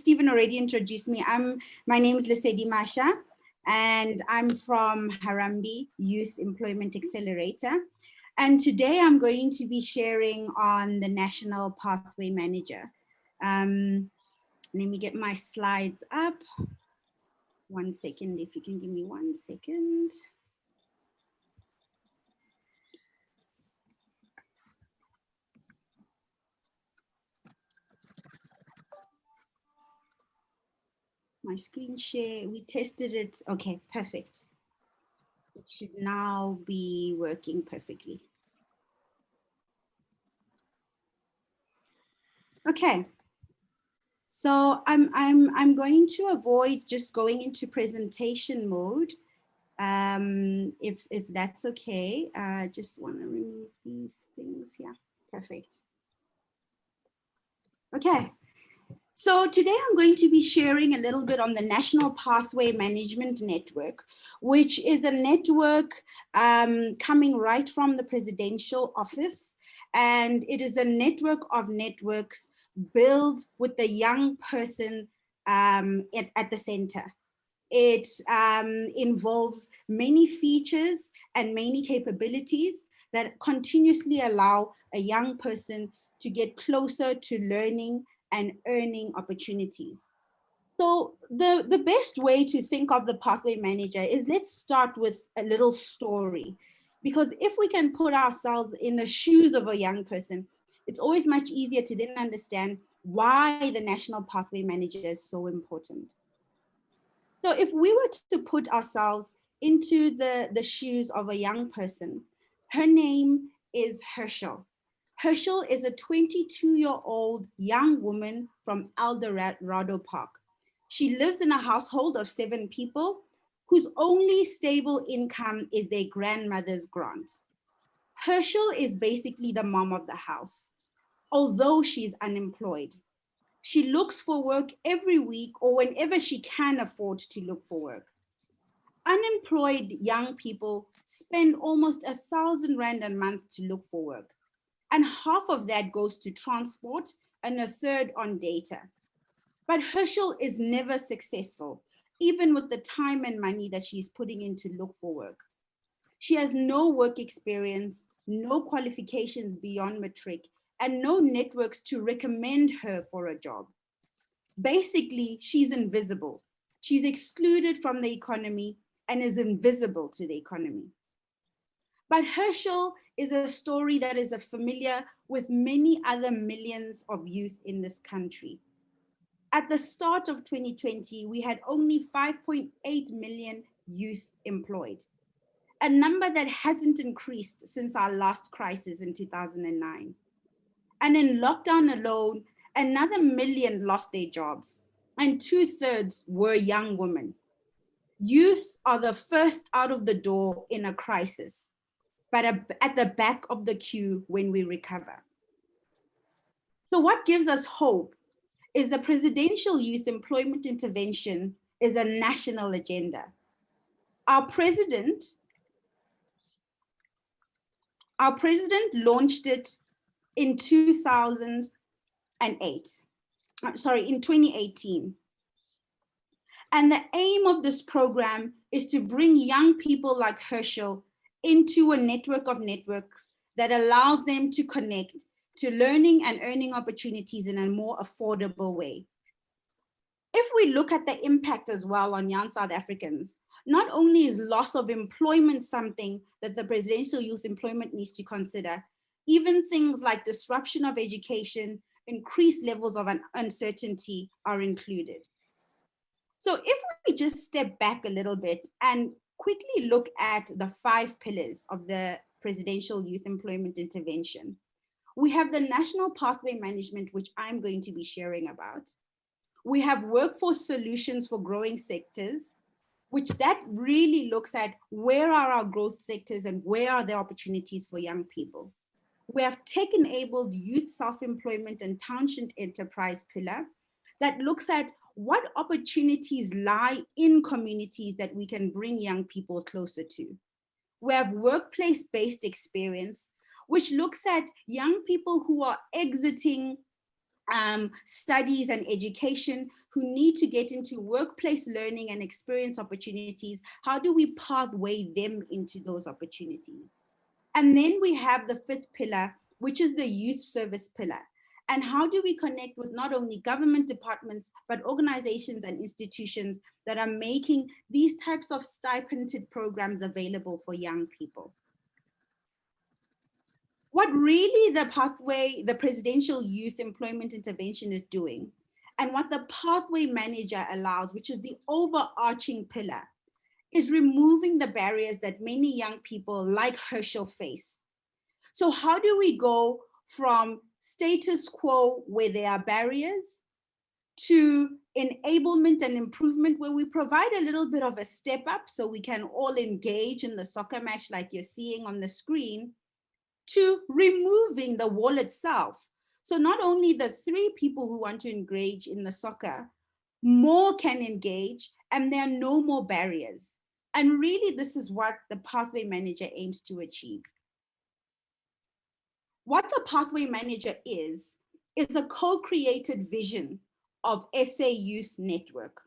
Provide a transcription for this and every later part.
Stephen already introduced me. My name is Lesedi Masha, and I'm from Harambee Youth Employment Accelerator. And today I'm going to be sharing on the National Pathway Manager. Let me get my slides up. 1 second, if you can give me 1 second. My screen share, we tested it. Okay, perfect. It should now be working perfectly. Okay. So I'm going to avoid just going into presentation mode, if that's okay. I just want to remove these things here. Perfect. Okay. So today I'm going to be sharing a little bit on the National Pathway Management Network, which is a network coming right from the presidential office. And it is a network of networks built with the young person at the center. It involves many features and many capabilities that continuously allow a young person to get closer to learning and earning opportunities. So the best way to think of the pathway manager is, let's start with a little story. Because if we can put ourselves in the shoes of a young person, it's always much easier to then understand why the National Pathway Manager is so important. So if we were to put ourselves into the shoes of a young person, her name is Herschel. Herschel is a 22-year-old young woman from El Dorado Park. She lives in a household of 7 people whose only stable income is their grandmother's grant. Herschel is basically the mom of the house, although she's unemployed. She looks for work every week or whenever she can afford to look for work. Unemployed young people spend almost 1,000 Rand a month to look for work. And half of that goes to transport and a third on data. But Herschel is never successful, even with the time and money that she's putting in to look for work. She has no work experience, no qualifications beyond matric, and no networks to recommend her for a job. Basically, she's invisible. She's excluded from the economy and is invisible to the economy. But Herschel is a story that is familiar with many other millions of youth in this country. At the start of 2020, we had only 5.8 million youth employed, a number that hasn't increased since our last crisis in 2009. And in lockdown alone, another million lost their jobs, and 2/3 were young women. Youth are the first out of the door in a crisis, but at the back of the queue when we recover. So what gives us hope is the Presidential Youth Employment Intervention is a national agenda. Our president launched it in 2018. And the aim of this program is to bring young people like Herschel into a network of networks that allows them to connect to learning and earning opportunities in a more affordable way. If we look at the impact as well on young South Africans, not only is loss of employment something that the Presidential Youth Employment needs to consider, even things like disruption of education, increased levels of uncertainty are included. So if we just step back a little bit and quickly look at the 5 pillars of the Presidential Youth Employment Intervention, we have the National Pathway Management, which I'm going to be sharing about. We have workforce solutions for growing sectors, which that really looks at where are our growth sectors and where are the opportunities for young people. We have tech-enabled youth self-employment and township enterprise pillar that looks at what opportunities lie in communities that we can bring young people closer to. We have workplace-based experience, which looks at young people who are exiting studies and education who need to get into workplace learning and experience opportunities. How do we pathway them into those opportunities? And then we have the fifth pillar, which is the youth service pillar. And how do we connect with not only government departments, but organizations and institutions that are making these types of stipended programs available for young people? What really the pathway, the Presidential Youth Employment Intervention is doing, and what the pathway manager allows, which is the overarching pillar, is removing the barriers that many young people like Herschel face. So how do we go from status quo where there are barriers to enablement and improvement where we provide a little bit of a step up so we can all engage in the soccer match like you're seeing on the screen, to removing the wall itself. So not only the 3 people who want to engage in the soccer, more can engage and there are no more barriers. And really, this is what the pathway manager aims to achieve. What the pathway manager is a co-created vision of SA Youth Network.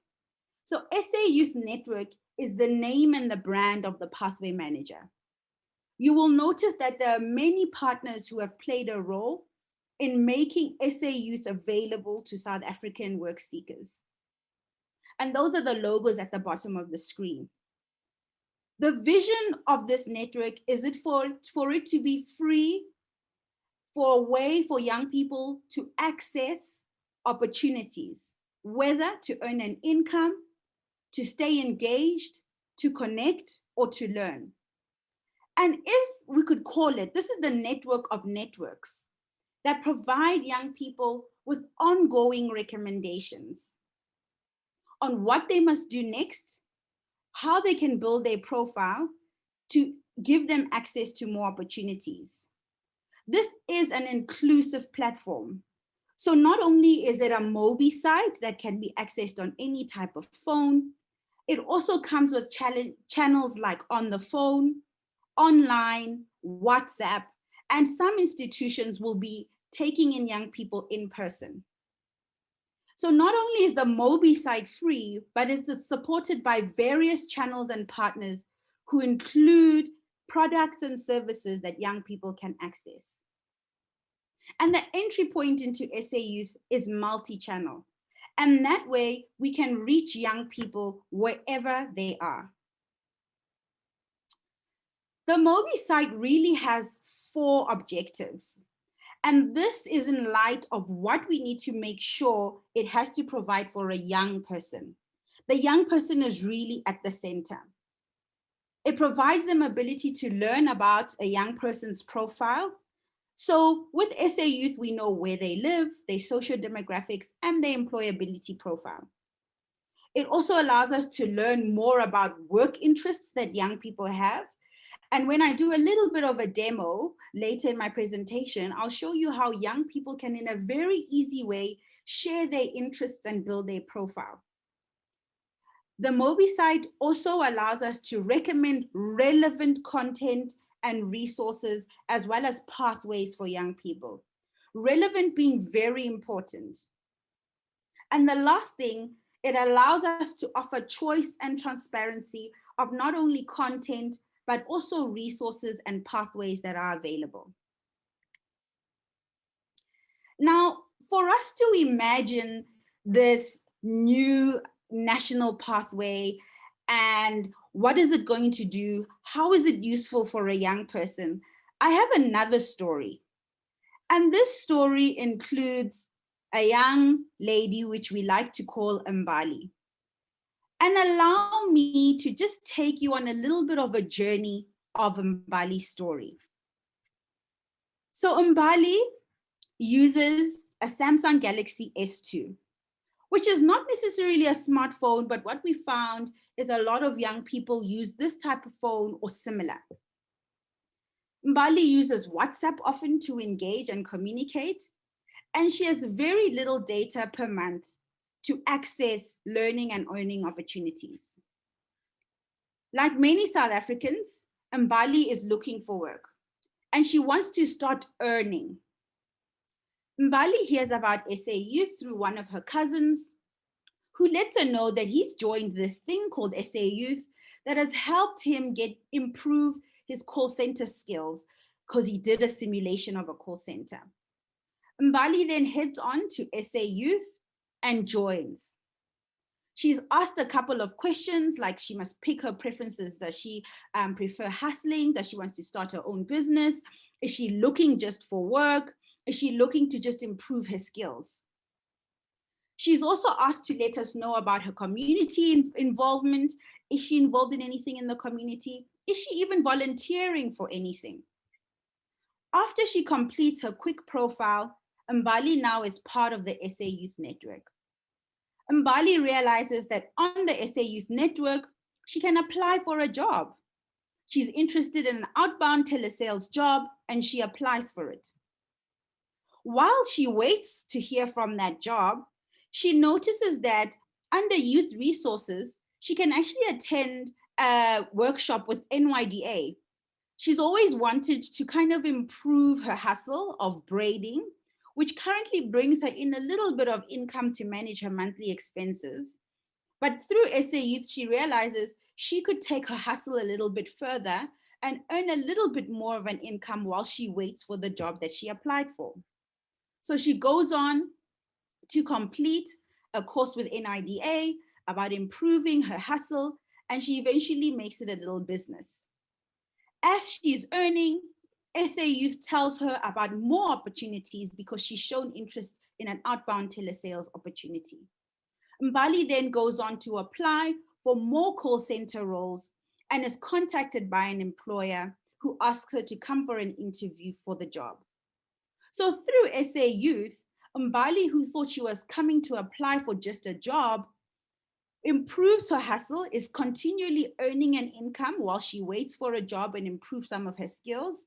So SA Youth Network is the name and the brand of the pathway manager. You will notice that there are many partners who have played a role in making SA Youth available to South African work seekers. And those are the logos at the bottom of the screen. The vision of this network is for it to be free, for a way for young people to access opportunities, whether to earn an income, to stay engaged, to connect, or to learn. And if we could call it, this is the network of networks that provide young people with ongoing recommendations on what they must do next, how they can build their profile to give them access to more opportunities. This is an inclusive platform. So not only is it a Mobi site that can be accessed on any type of phone, it also comes with channels like on the phone, online, WhatsApp, and some institutions will be taking in young people in person. So not only is the Mobi site free, but it's supported by various channels and partners who include products and services that young people can access. And the entry point into SA Youth is multi-channel. And that way we can reach young people wherever they are. The Mobi site really has 4 objectives. And this is in light of what we need to make sure it has to provide for a young person. The young person is really at the center. It provides them ability to learn about a young person's profile. So with SA Youth, we know where they live, their social demographics, and their employability profile. It also allows us to learn more about work interests that young people have. And when I do a little bit of a demo later in my presentation, I'll show you how young people can, in a very easy way, share their interests and build their profile. The Mobi site also allows us to recommend relevant content and resources, as well as pathways for young people. Relevant being very important. And the last thing, it allows us to offer choice and transparency of not only content, but also resources and pathways that are available. Now, for us to imagine this new national pathway and what is it going to do, how is it useful for a young person, I have another story. And this story includes a young lady, which we like to call Mbali. And allow me to just take you on a little bit of a journey of Mbali's story. So Mbali uses a Samsung Galaxy S2, which is not necessarily a smartphone, but what we found is a lot of young people use this type of phone or similar. Mbali uses WhatsApp often to engage and communicate, and she has very little data per month to access learning and earning opportunities. Like many South Africans, Mbali is looking for work and she wants to start earning. Mbali hears about SA Youth through one of her cousins, who lets her know that he's joined this thing called SA Youth that has helped him improve his call center skills because he did a simulation of a call center. Mbali then heads on to SA Youth and joins. She's asked a couple of questions, like she must pick her preferences. Does she prefer hustling? Does she want to start her own business? Is she looking just for work? Is she looking to just improve her skills? She's also asked to let us know about her community involvement. Is she involved in anything in the community? Is she even volunteering for anything? After she completes her quick profile, Mbali now is part of the SA Youth Network. Mbali realizes that on the SA Youth Network, she can apply for a job. She's interested in an outbound telesales job and she applies for it. While she waits to hear from that job, she notices that under youth resources, she can actually attend a workshop with NYDA. She's always wanted to kind of improve her hustle of braiding, which currently brings her in a little bit of income to manage her monthly expenses. But through SA Youth, she realizes she could take her hustle a little bit further and earn a little bit more of an income while she waits for the job that she applied for. So she goes on to complete a course with NIDA about improving her hustle, and she eventually makes it a little business. As she's earning, SA Youth tells her about more opportunities because she's shown interest in an outbound telesales opportunity. Mbali then goes on to apply for more call center roles and is contacted by an employer who asks her to come for an interview for the job. So through SA Youth, Mbali, who thought she was coming to apply for just a job, improves her hustle, is continually earning an income while she waits for a job and improves some of her skills.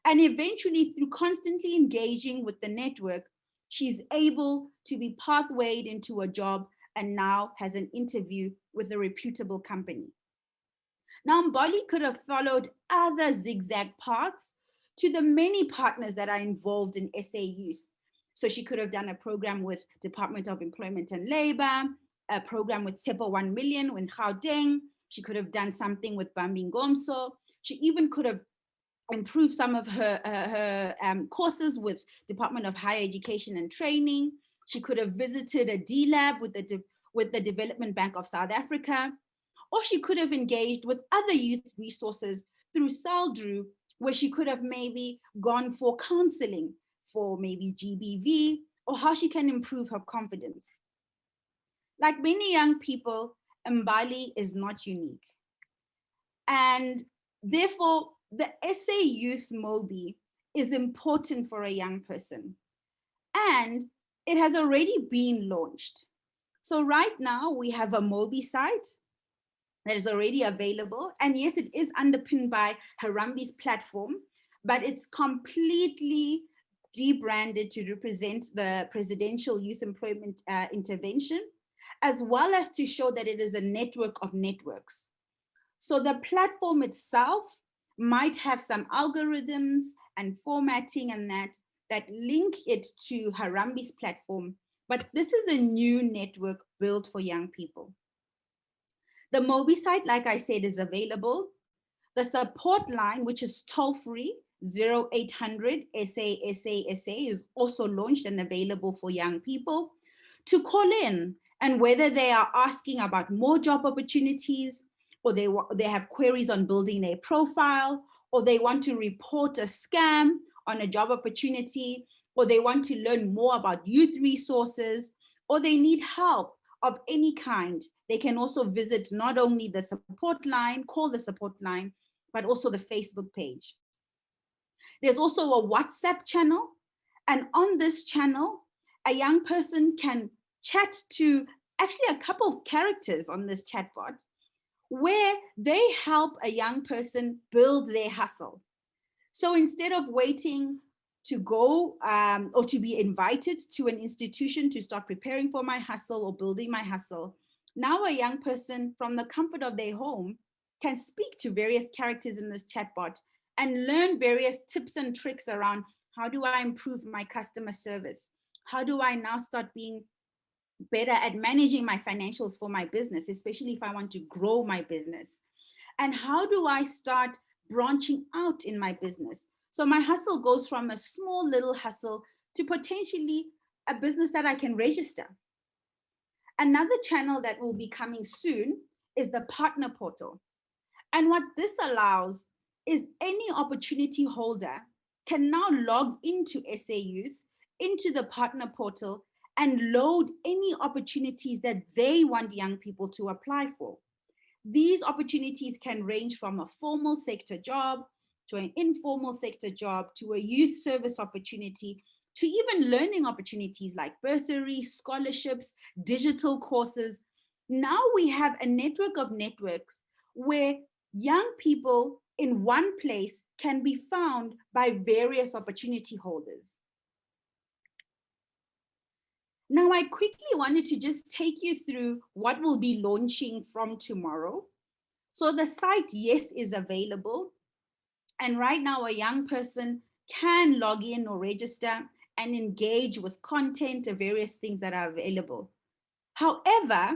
And eventually, through constantly engaging with the network, she's able to be pathwayed into a job and now has an interview with a reputable company. Now, Mbali could have followed other zigzag paths to the many partners that are involved in SA Youth. So she could have done a program with Department of Employment and Labor, a program with Tepo 1 Million in Gauteng. She could have done something with Bambingomso. She even could have improved some of her courses with Department of Higher Education and Training. She could have visited a D-Lab with the Development Bank of South Africa, or she could have engaged with other youth resources through SALDRU, where she could have maybe gone for counseling for maybe GBV, or how she can improve her confidence. Like many young people, Mbali is not unique. And therefore, the SA Youth MOBI is important for a young person. And it has already been launched. So right now we have a MOBI site that is already available. And yes, it is underpinned by Harambee's platform, but it's completely debranded to represent the Presidential Youth Employment Intervention, as well as to show that it is a network of networks. So the platform itself might have some algorithms and formatting and that link it to Harambee's platform, but this is a new network built for young people. The MOBI site, like I said, is available. The support line, which is toll-free, 0800 SA is also launched and available for young people to call in, and whether they are asking about more job opportunities, or they have queries on building their profile, or they want to report a scam on a job opportunity, or they want to learn more about youth resources, or they need help of any kind, they can also visit not only the support line, call the support line, but also the Facebook page. There's also a WhatsApp channel. And on this channel, a young person can chat to actually a couple of characters on this chatbot, where they help a young person build their hustle. So instead of waiting to go or to be invited to an institution to start preparing for my hustle or building my hustle, now a young person from the comfort of their home can speak to various characters in this chatbot and learn various tips and tricks around How do I improve my customer service? How do I now start being better at managing my financials for my business, especially if I want to grow my business? And how do I start branching out in my business? So my hustle goes from a small little hustle to potentially a business that I can register. Another channel that will be coming soon is the partner portal. And what this allows is any opportunity holder can now log into SA Youth, into the partner portal, and load any opportunities that they want young people to apply for. These opportunities can range from a formal sector job to an informal sector job to a youth service opportunity to even learning opportunities like bursaries, scholarships, digital courses. Now we have a network of networks where young people in one place can be found by various opportunity holders. Now, I quickly wanted to just take you through what will be launching from tomorrow. So the site, yes, is available. And right now, a young person can log in or register and engage with content or various things that are available. However,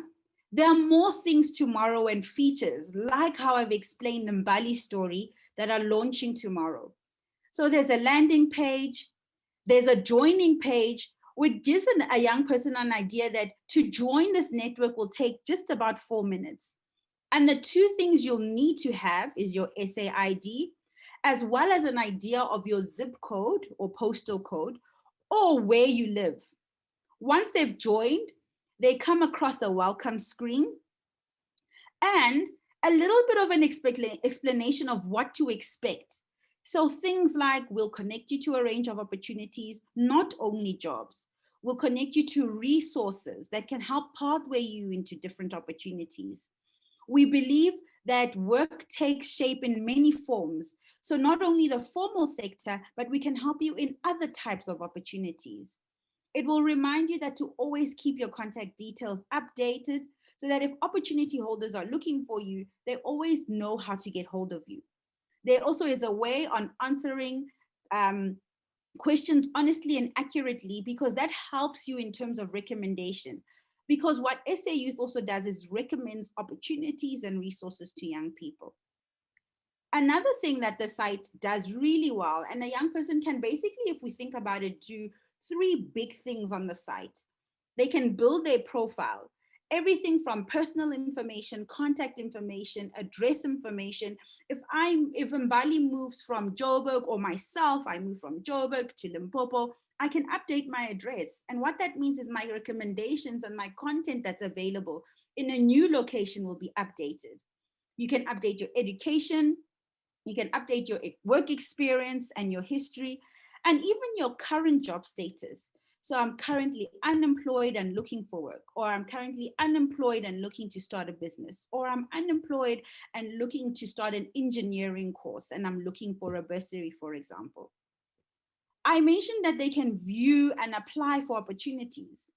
there are more things tomorrow and features, like how I've explained the Mbali story, that are launching tomorrow. So there's a landing page, there's a joining page, which gives a young person an idea that to join this network will take just about 4 minutes. And the two things you'll need to have is your SAID, as well as an idea of your zip code or postal code, or where you live. Once they've joined, they come across a welcome screen and a little bit of an explanation of what to expect. So things like we'll connect you to a range of opportunities, not only jobs. We'll connect you to resources that can help pathway you into different opportunities. We believe that work takes shape in many forms. So not only the formal sector, but we can help you in other types of opportunities. It will remind you that to always keep your contact details updated so that if opportunity holders are looking for you, they always know how to get hold of you. There also is a way on answering questions honestly and accurately, because that helps you in terms of recommendation. Because what SA Youth also does is recommends opportunities and resources to young people. Another thing that the site does really well, and a young person can basically, if we think about it, do 3 big things on the site. They can build their profile, everything from personal information, contact information, address information. If Mbali moves from Joburg, or myself, I move from Joburg to Limpopo, I can update my address. And what that means is my recommendations and my content that's available in a new location will be updated. You can update your education, you can update your work experience and your history, and even your current job status. So I'm currently unemployed and looking for work, or I'm currently unemployed and looking to start a business, or I'm unemployed and looking to start an engineering course and I'm looking for a bursary, for example. I mentioned that they can view and apply for opportunities.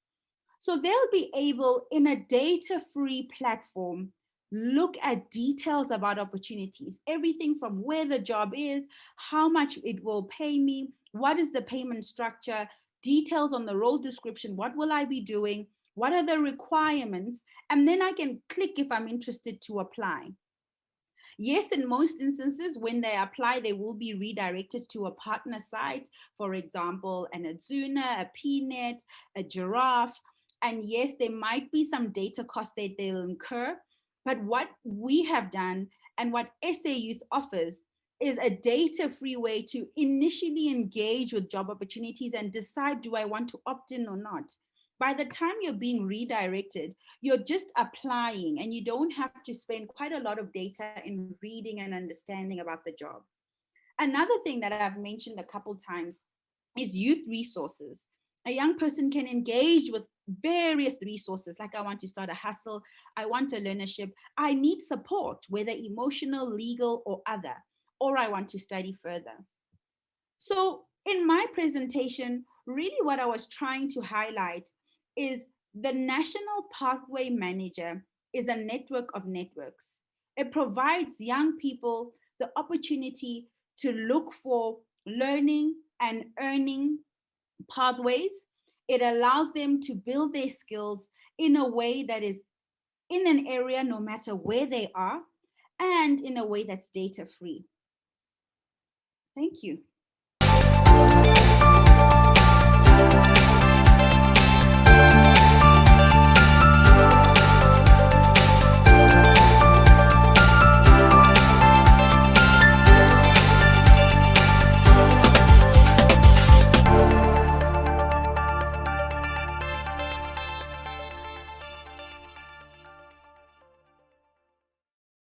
So they'll be able, in a data-free platform, look at details about opportunities, everything from where the job is, how much it will pay me, what is the payment structure, details on the role description, what will I be doing, what are the requirements, and then I can click if I'm interested to apply. Yes, in most instances, when they apply, they will be redirected to a partner site, for example, an Adzuna, a PNet, a Giraffe. And yes, there might be some data costs that they'll incur. But what we have done and what SA Youth offers is a data-free way to initially engage with job opportunities and decide, do I want to opt in or not? By the time you're being redirected, you're just applying and you don't have to spend quite a lot of data in reading and understanding about the job. Another thing that I've mentioned a couple times is youth resources. A young person can engage with various resources, like I want to start a hustle, I want a learnership, I need support, whether emotional, legal, or other, or I want to study further. So in my presentation, really what I was trying to highlight is the National Pathway Manager is a network of networks. It provides young people the opportunity to look for learning, and earning pathways. It allows them to build their skills in a way that is in an area, no matter where they are, and in a way that's data free. Thank you.